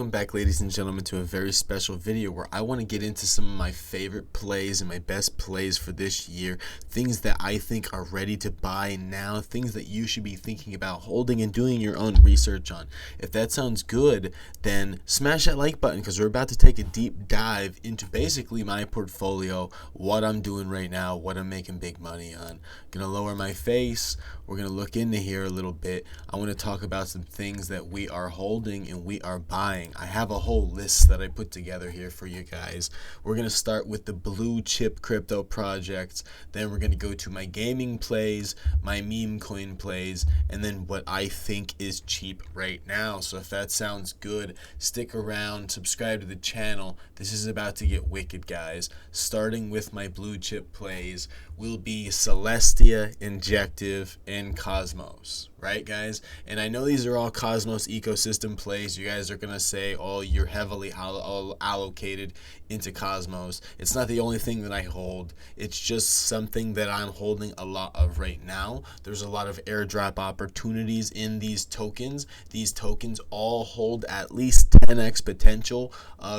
welcome back, ladies and gentlemen, to a very special video where I want to get into some of my favorite plays and my best plays for this year, things that I think are ready to buy now, things that you should be thinking about holding and doing your own research on. If that sounds good, then smash that like button because we're about to take a deep dive into basically my portfolio, what I'm doing right now, what I'm making big money on. Gonna lower my face. We're gonna look into here a little bit. I want to talk about some things that we are holding and we are buying. I have a whole list that I put together here for you guys. We're going to start with the blue chip crypto projects. Then we're going to go to my gaming plays, my meme coin plays, and then what I think is cheap right now. So if that sounds good, stick around, subscribe to the channel. This is about to get wicked, guys. Starting with my blue chip plays will be Celestia, Injective, and Cosmos. Right, guys? And I know these are all Cosmos ecosystem plays. You guys are going to say, oh, you're heavily allocated into Cosmos. It's not the only thing that I hold. It's just something that I'm holding a lot of right now. There's a lot of airdrop opportunities in these tokens. These tokens all hold at least 10x potential.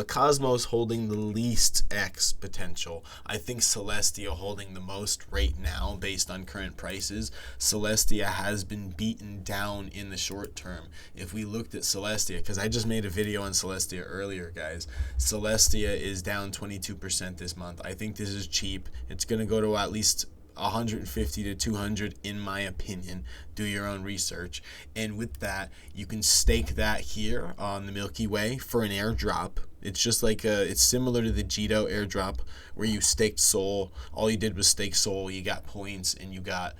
Cosmos holding the least x potential. I think Celestia holding the most right now based on current prices. Celestia has been beaten down in the short term. If we looked at Celestia, because I just made a video on Celestia earlier, guys. Celestia is down 22% this month. I think this is cheap. It's going to go to at least 150 to 200 in my opinion. Do your own research, and with that you can stake that here on the Milky Way for an airdrop. It's just like it's similar to the Jito airdrop where you staked Sol. All you did was stake Sol, you got points, and you got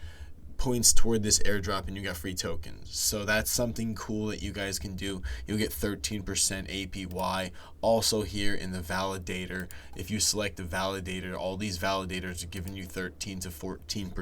points toward this airdrop, and you got free tokens. So that's something cool that you guys can do. You'll get 13% APY. Also here in the validator, if you select the validator, all these validators are giving you 13 to 14%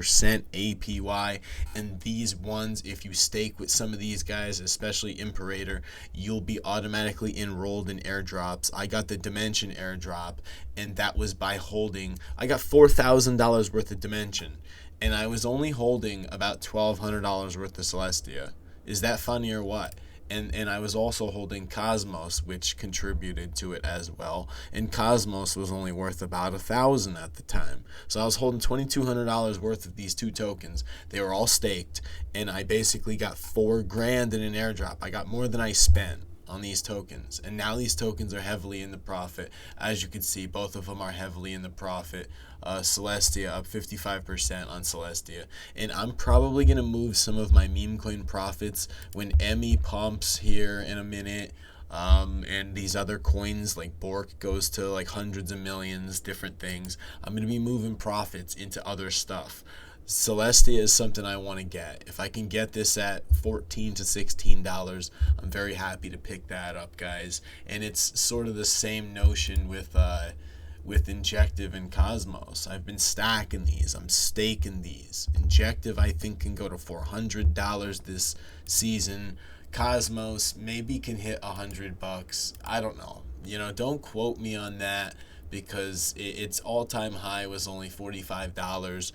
APY. And these ones, if you stake with some of these guys, especially Imperator, you'll be automatically enrolled in airdrops. I got the Dimension airdrop, and that was by holding. I got $4,000 worth of Dimension, and I was only holding about $1,200 worth of Celestia. Is that funny or what? And I was also holding Cosmos, which contributed to it as well. And Cosmos was only worth about $1,000 at the time. So I was holding $2,200 worth of these two tokens. They were all staked, and I basically got $4,000 in an airdrop. I got more than I spent on these tokens, and now these tokens are heavily in the profit. As you can see, both of them are heavily in the profit. Celestia up 55% on Celestia, and I'm probably gonna move some of my meme coin profits when Emmy pumps here in a minute, and these other coins like Bork goes to like hundreds of millions, different things. I'm gonna be moving profits into other stuff. Celestia is something I want to get. If I can get this at $14 to $16, I'm very happy to pick that up, guys. And it's sort of the same notion with Injective and Cosmos. I've been stacking these. I'm staking these. Injective, I think, can go to $400 this season. Cosmos maybe can hit $100. I don't know. You know, don't quote me on that because its all-time high was only $45.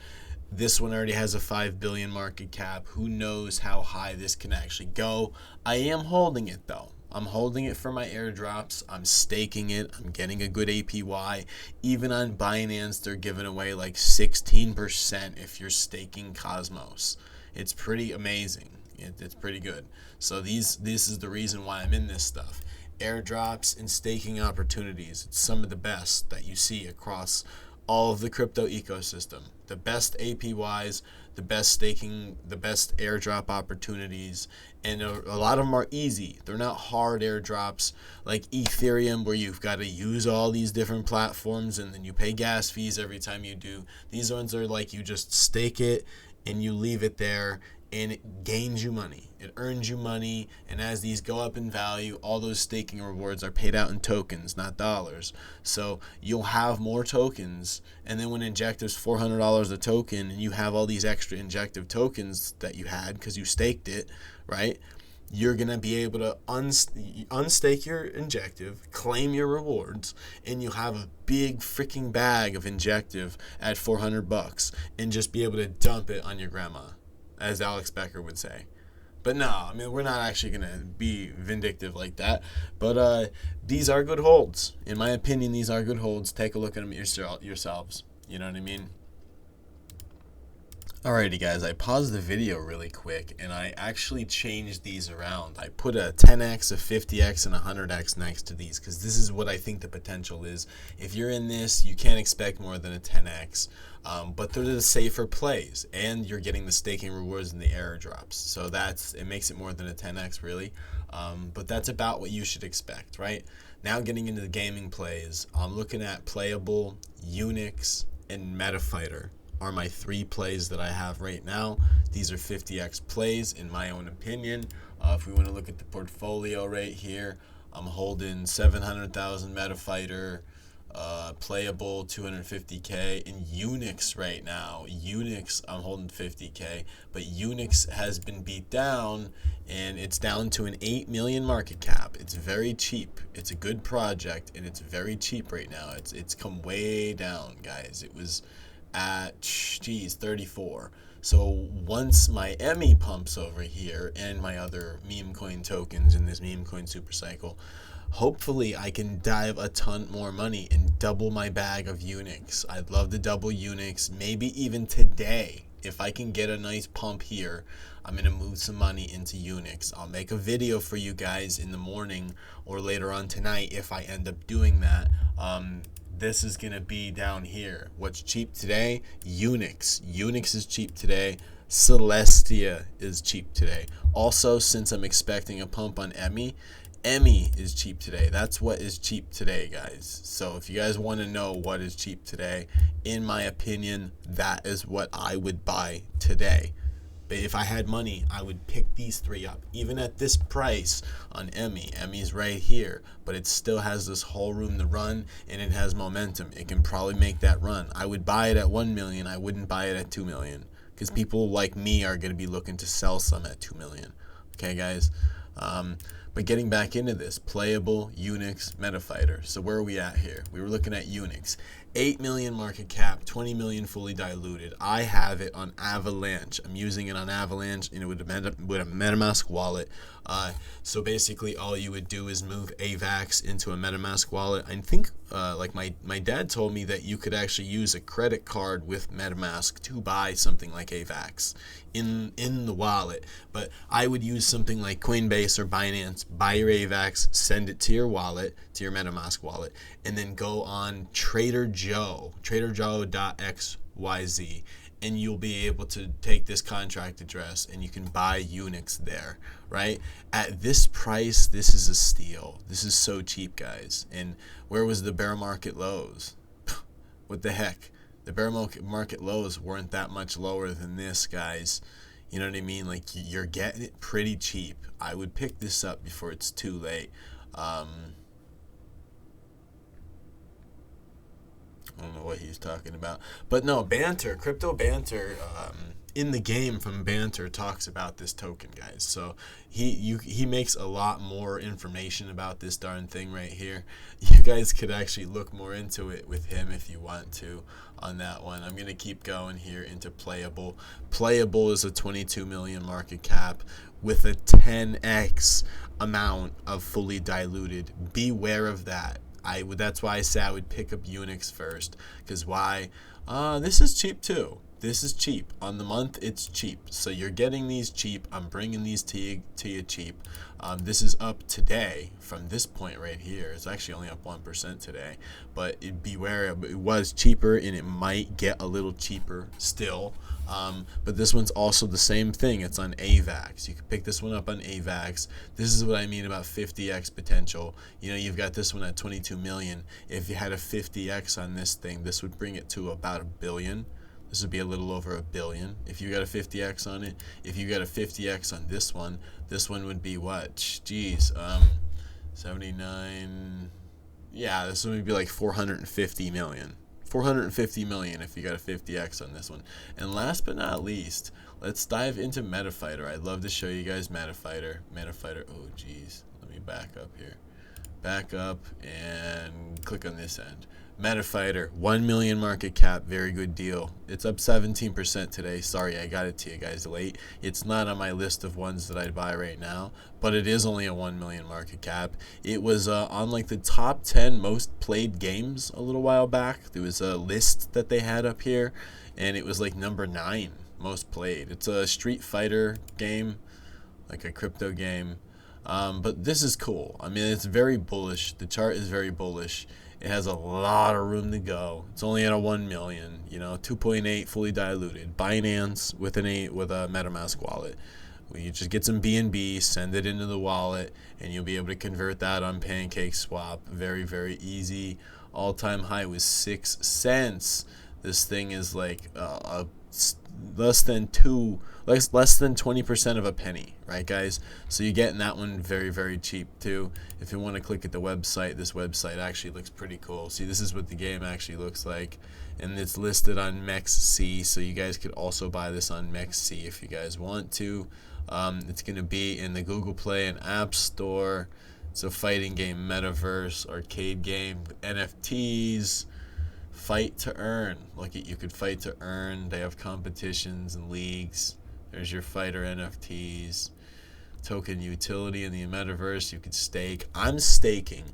This one already has a 5 billion market cap. Who knows how high this can actually go? I am holding it though. I'm holding it for my airdrops. I'm staking it. I'm getting a good APY. Even on Binance, they're giving away like 16% if you're staking Cosmos. It's pretty amazing. It's pretty good. So this is the reason why I'm in this stuff. Airdrops and staking opportunities. It's some of the best that you see across all of the crypto ecosystem. The best APYs, the best staking, the best airdrop opportunities, and a lot of them are easy. They're not hard airdrops like Ethereum where you've got to use all these different platforms and then you pay gas fees every time you do. These ones are like you just stake it and you leave it there, and it gains you money. It earns you money, and as these go up in value, all those staking rewards are paid out in tokens, not dollars. So you'll have more tokens, and then when Injective's $400 a token, and you have all these extra Injective tokens that you had because you staked it, right? You're going to be able to unstake your Injective, claim your rewards, and you'll have a big freaking bag of Injective at $400 and just be able to dump it on your grandma, as Alex Becker would say. But no, I mean, we're not actually gonna be vindictive like that. But these are good holds, in my opinion. These are good holds. Take a look at them yourselves. You know what I mean? Alrighty guys, I paused the video really quick and I actually changed these around. I put a 10x, a 50x, and a 100x next to these because this is what I think the potential is. If you're in this, you can't expect more than a 10x, but they're the safer plays and you're getting the staking rewards and the airdrops. So it makes it more than a 10x really, but that's about what you should expect, right? Now getting into the gaming plays, I'm looking at Playable, Unix, and MetaFighter are my 3 plays that I have right now. These are 50x plays in my own opinion. If we want to look at the portfolio right here, I'm holding 700,000 MetaFighter, Playable 250k, and Unix right now. Unix I'm holding 50k, but Unix has been beat down and it's down to an 8 million market cap. It's very cheap. It's a good project and it's very cheap right now. It's come way down, guys. It was at 34. So once my Emmy pumps over here and my other meme coin tokens in this meme coin super cycle, hopefully I can dive a ton more money and double my bag of Unix. I'd love to double Unix, maybe even today. If I can get a nice pump here, I'm going to move some money into Unix. I'll make a video for you guys in the morning or later on tonight if I end up doing that. This is going to be down here. What's cheap today? Unix. Unix is cheap today. Celestia is cheap today. Also, since I'm expecting a pump on Emmy is cheap today. That's what is cheap today, guys. So if you guys want to know what is cheap today, in my opinion, that is what I would buy today. But if I had money, I would pick these 3 up. Even at this price on Emmy's right here, but it still has this whole room to run and it has momentum. It can probably make that run. I would buy it at 1 million. I wouldn't buy it at 2 million because people like me are going to be looking to sell some at 2 million. Okay, guys? But getting back into this, Playable, Unix, MetaFighter. So where are we at here? We were looking at Unix. 8 million market cap, 20 million fully diluted. I have it on Avalanche. I'm using it on Avalanche and with a MetaMask wallet. So basically all you would do is move AVAX into a MetaMask wallet. I think like my dad told me that you could actually use a credit card with MetaMask to buy something like AVAX in the wallet. But I would use something like Coinbase or Binance, buy your AVAX, send it to your wallet, to your MetaMask wallet, and then go on traderjoe.xyz, and you'll be able to take this contract address and you can buy Unix there, right? At this price, this is a steal. This is so cheap, guys. And where was the bear market lows? What the heck? The bear market lows weren't that much lower than this, guys. You know what I mean? Like, you're getting it pretty cheap. I would pick this up before it's too late. I don't know what he's talking about. But no, Banter, Crypto Banter, in the game from Banter talks about this token, guys. So he makes a lot more information about this darn thing right here. You guys could actually look more into it with him if you want to on that one. I'm going to keep going here into Playable. Playable is a 22 million market cap with a 10x amount of fully diluted. Beware of that. That's why I say I would pick up Unix first. Because why? This is cheap too. This is cheap. On the month, it's cheap. So you're getting these cheap. I'm bringing these to you cheap. This is up today from this point right here. It's actually only up 1% today. But beware. It was cheaper and it might get a little cheaper still. But this one's also the same thing. It's on AVAX. You can pick this one up on AVAX. This is what I mean about 50x potential. You know, you've got this one at 22 million. If you had a 50x on this thing, this would bring it to about $1 billion. This would be a little over $1 billion. If you got a 50x on it, if you got a 50x on this one would be what? Jeez, 79. Yeah, this one would be like 450 million. 450 million if you got a 50x on this one. And last but not least, let's dive into MetaFighter. I'd love to show you guys MetaFighter. Oh geez, let me back up here. Back up and click on this end. MetaFighter, 1 million market cap, very good deal. It's up 17% today. Sorry, I got it to you guys late. It's not on my list of ones that I'd buy right now, but it is only a 1 million market cap. It was on like the top 10 most played games a little while back. There was a list that they had up here, and it was like number 9 most played. It's a Street Fighter game, like a crypto game. But this is cool. I mean, it's very bullish. The chart is very bullish. It has a lot of room to go. It's only at a 1 million, 2.8 fully diluted. Binance with a MetaMask wallet. You just get some BNB, send it into the wallet, and you'll be able to convert that on PancakeSwap. Very, very easy. All-time high was 6 cents. This thing is like less than 20% of a penny, right, guys? So you're getting that one very, very cheap too. If you want to click at the website, this website actually looks pretty cool. See, this is what the game actually looks like, and it's listed on MEXC, so you guys could also buy this on MEXC if you guys want to. It's going to be in the Google Play and App Store. It's a fighting game, metaverse, arcade game, NFTs. Fight to earn. Look at, you could fight to earn. They have competitions and leagues. There's your fighter NFTs. Token utility in the metaverse. You could stake. I'm staking.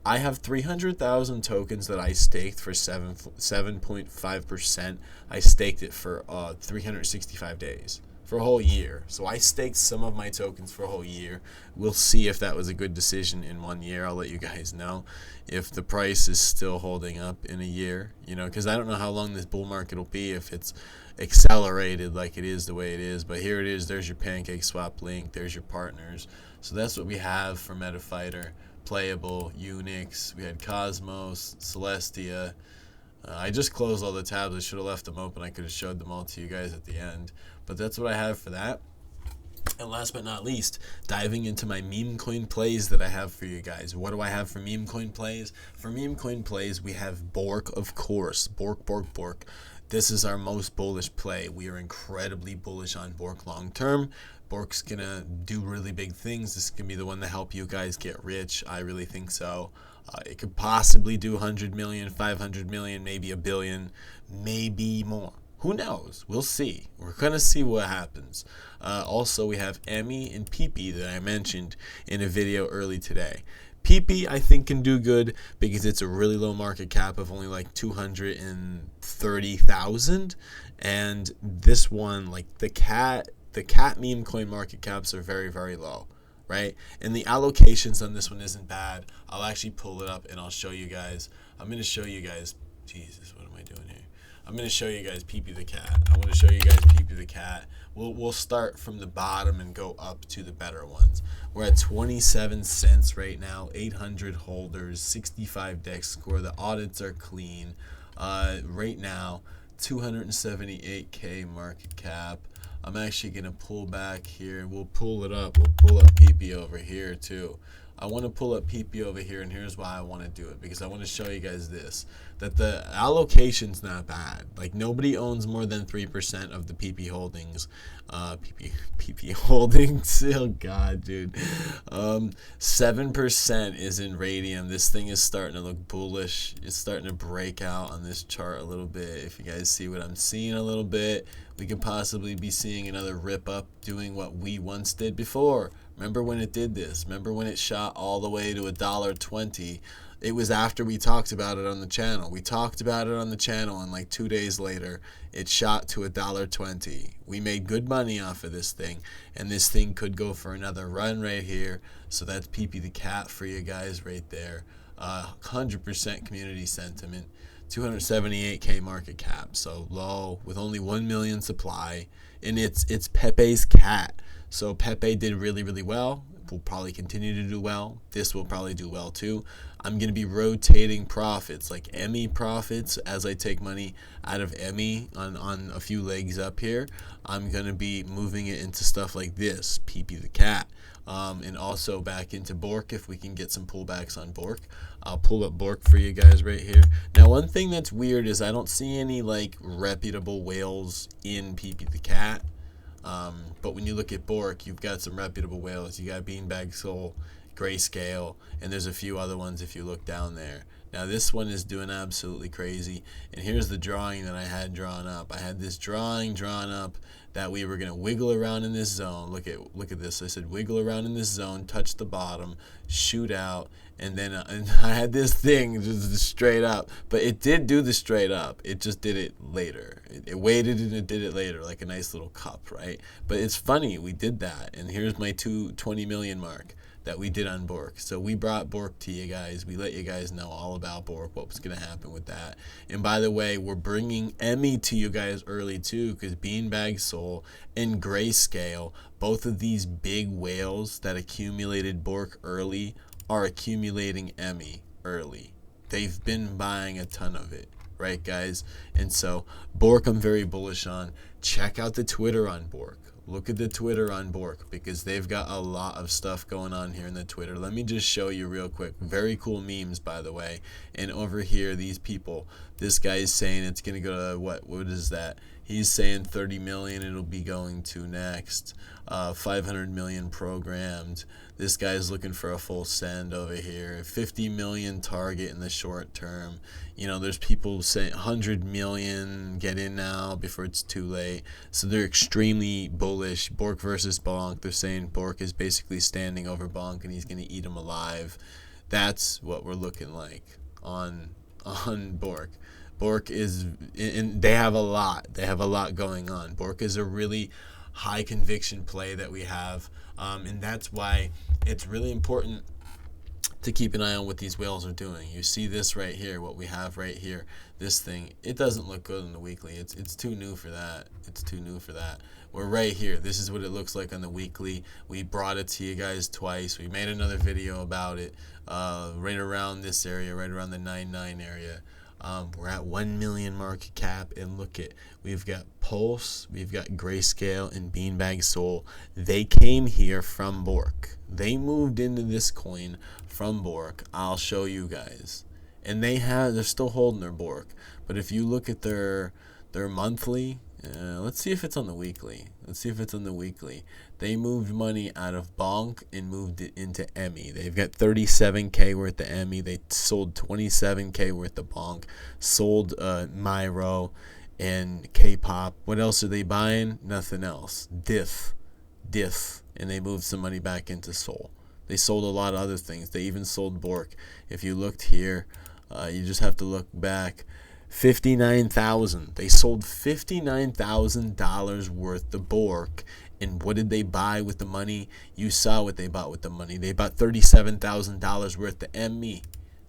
I have 300,000 tokens that I staked for 7.5%. I staked it for 365 days. For a whole year. So I staked some of my tokens for a whole year. We'll see if that was a good decision in 1 year. I'll let you guys know if the price is still holding up in a year, because I don't know how long this bull market will be, if it's accelerated like it is the way it is. But here it is. There's your PancakeSwap link. There's your partners. So that's what we have for MetaFighter. Playable, Unix. We had Cosmos, Celestia. I just closed all the tabs. I should have left them open. I could have showed them all to you guys at the end. But that's what I have for that. And last but not least, diving into my meme coin plays that I have for you guys. What do I have for meme coin plays? For meme coin plays, we have Bork, of course. Bork. This is our most bullish play. We are incredibly bullish on Bork long term. Bork's going to do really big things. This is going to be the one to help you guys get rich. I really think so. It could possibly do 100 million, 500 million, maybe $1 billion, maybe more. Who knows? We'll see. We're going to see what happens. Also, we have Emmy and PP that I mentioned in a video early today. PP, I think, can do good because it's a really low market cap of only like 230,000. And this one, like the cat meme coin market caps are very, very low. Right? And the allocations on this one isn't bad. I'll actually pull it up and I'll show you guys. I'm going to show you guys. Jesus, what am I doing here? I'm going to show you guys PP the cat. I want to show you guys PP the cat. We'll start from the bottom and go up to the better ones. We're at 27 cents right now, 800 holders, 65 dex score. The audits are clean. Right now, 278K market cap. I'm actually going to pull back here. We'll pull it up. We'll pull up PP over here too. I want to pull up PP over here, and here's why I want to do it, because I want to show you guys this, that the allocation's not bad. Like, nobody owns more than 3% of the PP holdings. PP holdings. Oh God, dude. 7% is in Radium. This thing is starting to look bullish. It's starting to break out on this chart a little bit. If you guys see what I'm seeing a little bit, we could possibly be seeing another rip up doing what we once did before. Remember when it did this? Remember when it shot all the way to $1.20? It was after we talked about it on the channel. We talked about it on the channel, and like 2 days later, it shot to $1.20. We made good money off of this thing, and this thing could go for another run right here. So that's PP the cat for you guys right there. 100% community sentiment. 278K market cap, so low with only 1 million supply, and it's Pepe's cat. So Pepe did really, really well. Will probably continue to do well. This will probably do well too. I'm going to be rotating profits, like Emmy profits, as I take money out of Emmy on a few legs up here. I'm going to be moving it into stuff like this, PP the cat, and also back into Bork if we can get some pullbacks on Bork. I'll pull up Bork for you guys right here. Now, one thing that's weird is I don't see any like reputable whales in PP the cat. But when you look at Bork, you've got some reputable whales. You got Beanbag Soul, Grayscale, and there's a few other ones if you look down there. Now this one is doing absolutely crazy, and here's the drawing that I had drawn up. I had this drawing drawn up that we were gonna wiggle around in this zone. Look at this. I said wiggle around in this zone, touch the bottom, shoot out, and then and I had this thing just straight up, but it did do the straight up. It just did it later. It waited and it did it later, like a nice little cup, right? But it's funny, we did that, and here's my 20 million mark that we did on Bork. So we brought Bork to you guys. We let you guys know all about Bork, what was going to happen with that. And by the way, we're bringing Emmy to you guys early too, because Beanbag Soul and Grayscale, both of these big whales that accumulated Bork early, are accumulating Emmy early. They've been buying a ton of it, right, guys? And so Bork I'm very bullish on. Check out the Twitter on Bork. Look at the Twitter on Bork, because they've got a lot of stuff going on here in the Twitter. Let me just show you real quick. Very cool memes, by the way. And over here, these people, this guy is saying it's going to go to, what is that? He's saying 30 million it'll be going to next. 500 million programmed. This guy's looking for a full send over here. 50 million target in the short term. You know, there's people saying 100 million, get in now before it's too late. So they're extremely bullish. Bork versus Bonk. They're saying Bork is basically standing over Bonk and he's going to eat him alive. That's what we're looking like on Bork. Bork is, and they have a lot. They have a lot going on. Bork is a really high conviction play that we have, and that's why it's really important to keep an eye on what these whales are doing. You see this right here, what we have right here, this thing, it doesn't look good on the weekly. It's too new for that. It's too new for that. We're right here. This is what it looks like on the weekly. We brought it to you guys twice. We made another video about it right around this area, right around the 9.9 area. We're at 1 million market cap, and look at, we've got Pulse, we've got Grayscale, and Beanbag Soul. They came here from Bork. They moved into this coin from Bork. I'll show you guys. And they're still holding their Bork. But if you look at their monthly, let's see if it's on the weekly. Let's see if it's on the weekly. They moved money out of Bonk and moved it into Emmy. They've got 37K worth of Emmy. They sold 27K worth of Bonk. Sold Myro and K-pop. What else are they buying? Nothing else. Diff. And they moved some money back into Sol. They sold a lot of other things. They even sold Bork. If you looked here, you just have to look back. 59,000. They sold $59,000 worth of Bork. And what did they buy with the money? You saw what they bought with the money. They bought $37,000 worth of ME.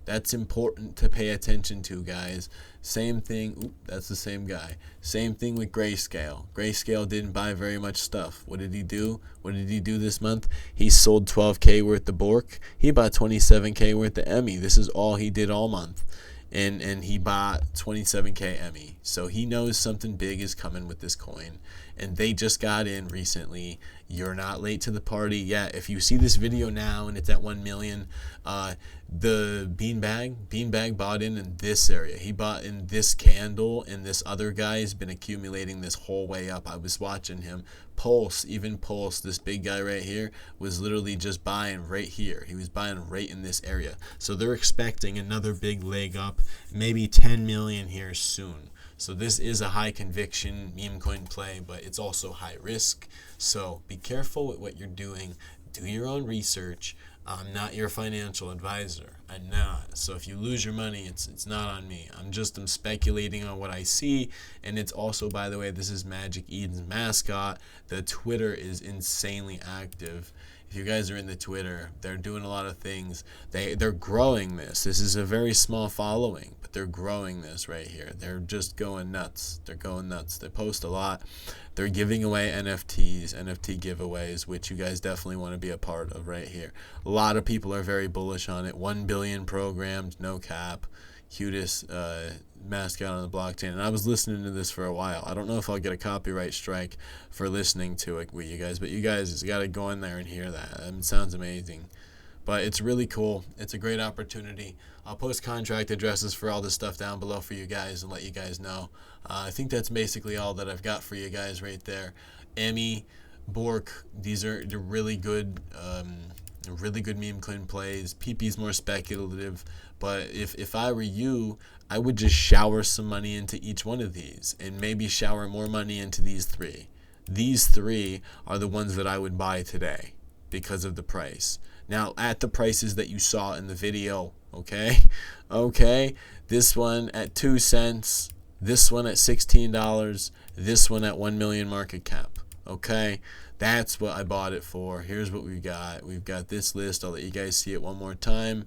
That's important to pay attention to, guys. Same thing. Oop, that's the same guy. Same thing with Grayscale. Grayscale didn't buy very much stuff. What did he do? What did he do this month? He sold 12K worth of Bork. He bought 27K worth of ME. This is all he did all month. And he bought 27K ME. So he knows something big is coming with this coin. And they just got in recently. You're not late to the party yet. If you see this video now and it's at 1 million, the Beanbag bought in this area. He bought in this candle, and this other guy has been accumulating this whole way up. I was watching him. Pulse, this big guy right here, was literally just buying right here. He was buying right in this area. So they're expecting another big leg up, maybe 10 million here soon. So this is a high conviction meme coin play, but it's also high risk. So be careful with what you're doing. Do your own research. I'm not your financial advisor. I'm not. So if you lose your money, it's not on me. I'm speculating on what I see. And it's also, by the way, this is Magic Eden's mascot. The Twitter is insanely active. If you guys are in the Twitter, they're doing a lot of things. They're growing this. This is a very small following, but they're growing this right here. They're just going nuts. They're going nuts. They post a lot. They're giving away NFTs, NFT giveaways, which you guys definitely want to be a part of right here. A lot of people are very bullish on it. 1 billion programmed, no cap. Cutest mascot on the blockchain. And I was listening to this for a while. I don't know if I'll get a copyright strike for listening to it with you guys, but you guys just got to go in there and hear that. It sounds amazing. But it's really cool. It's a great opportunity. I'll post contract addresses for all this stuff down below for you guys and let you guys know. I think that's basically all that I've got for you guys right there. Emmy, Bork, they're really good really good meme coin plays. PP's more speculative, but if I were you, I would just shower some money into each one of these, and maybe shower more money into these three. These three are the ones that I would buy today because of the price. Now, at the prices that you saw in the video, okay? Okay, this one at 2 cents, this one at $16, this one at 1 million market cap, okay? That's what I bought it for. Here's what we got. We've got this list. I'll let you guys see it one more time,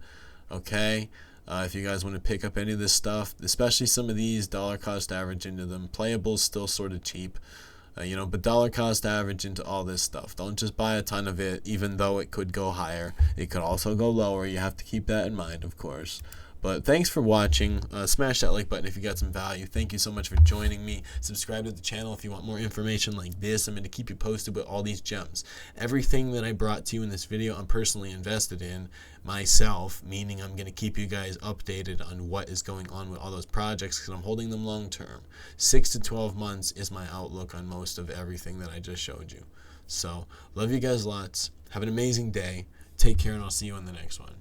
okay? If you guys want to pick up any of this stuff, especially some of these, dollar cost average into them. Playable's still sort of cheap. But dollar cost average into all this stuff. Don't just buy a ton of it, even though it could go higher. It could also go lower. You have to keep that in mind, of course. But thanks for watching. Smash that like button if you got some value. Thank you so much for joining me. Subscribe to the channel if you want more information like this. I'm going to keep you posted with all these gems. Everything that I brought to you in this video, I'm personally invested in myself, meaning I'm going to keep you guys updated on what is going on with all those projects because I'm holding them long term. 6 to 12 months is my outlook on most of everything that I just showed you. So, love you guys lots. Have an amazing day. Take care, and I'll see you in the next one.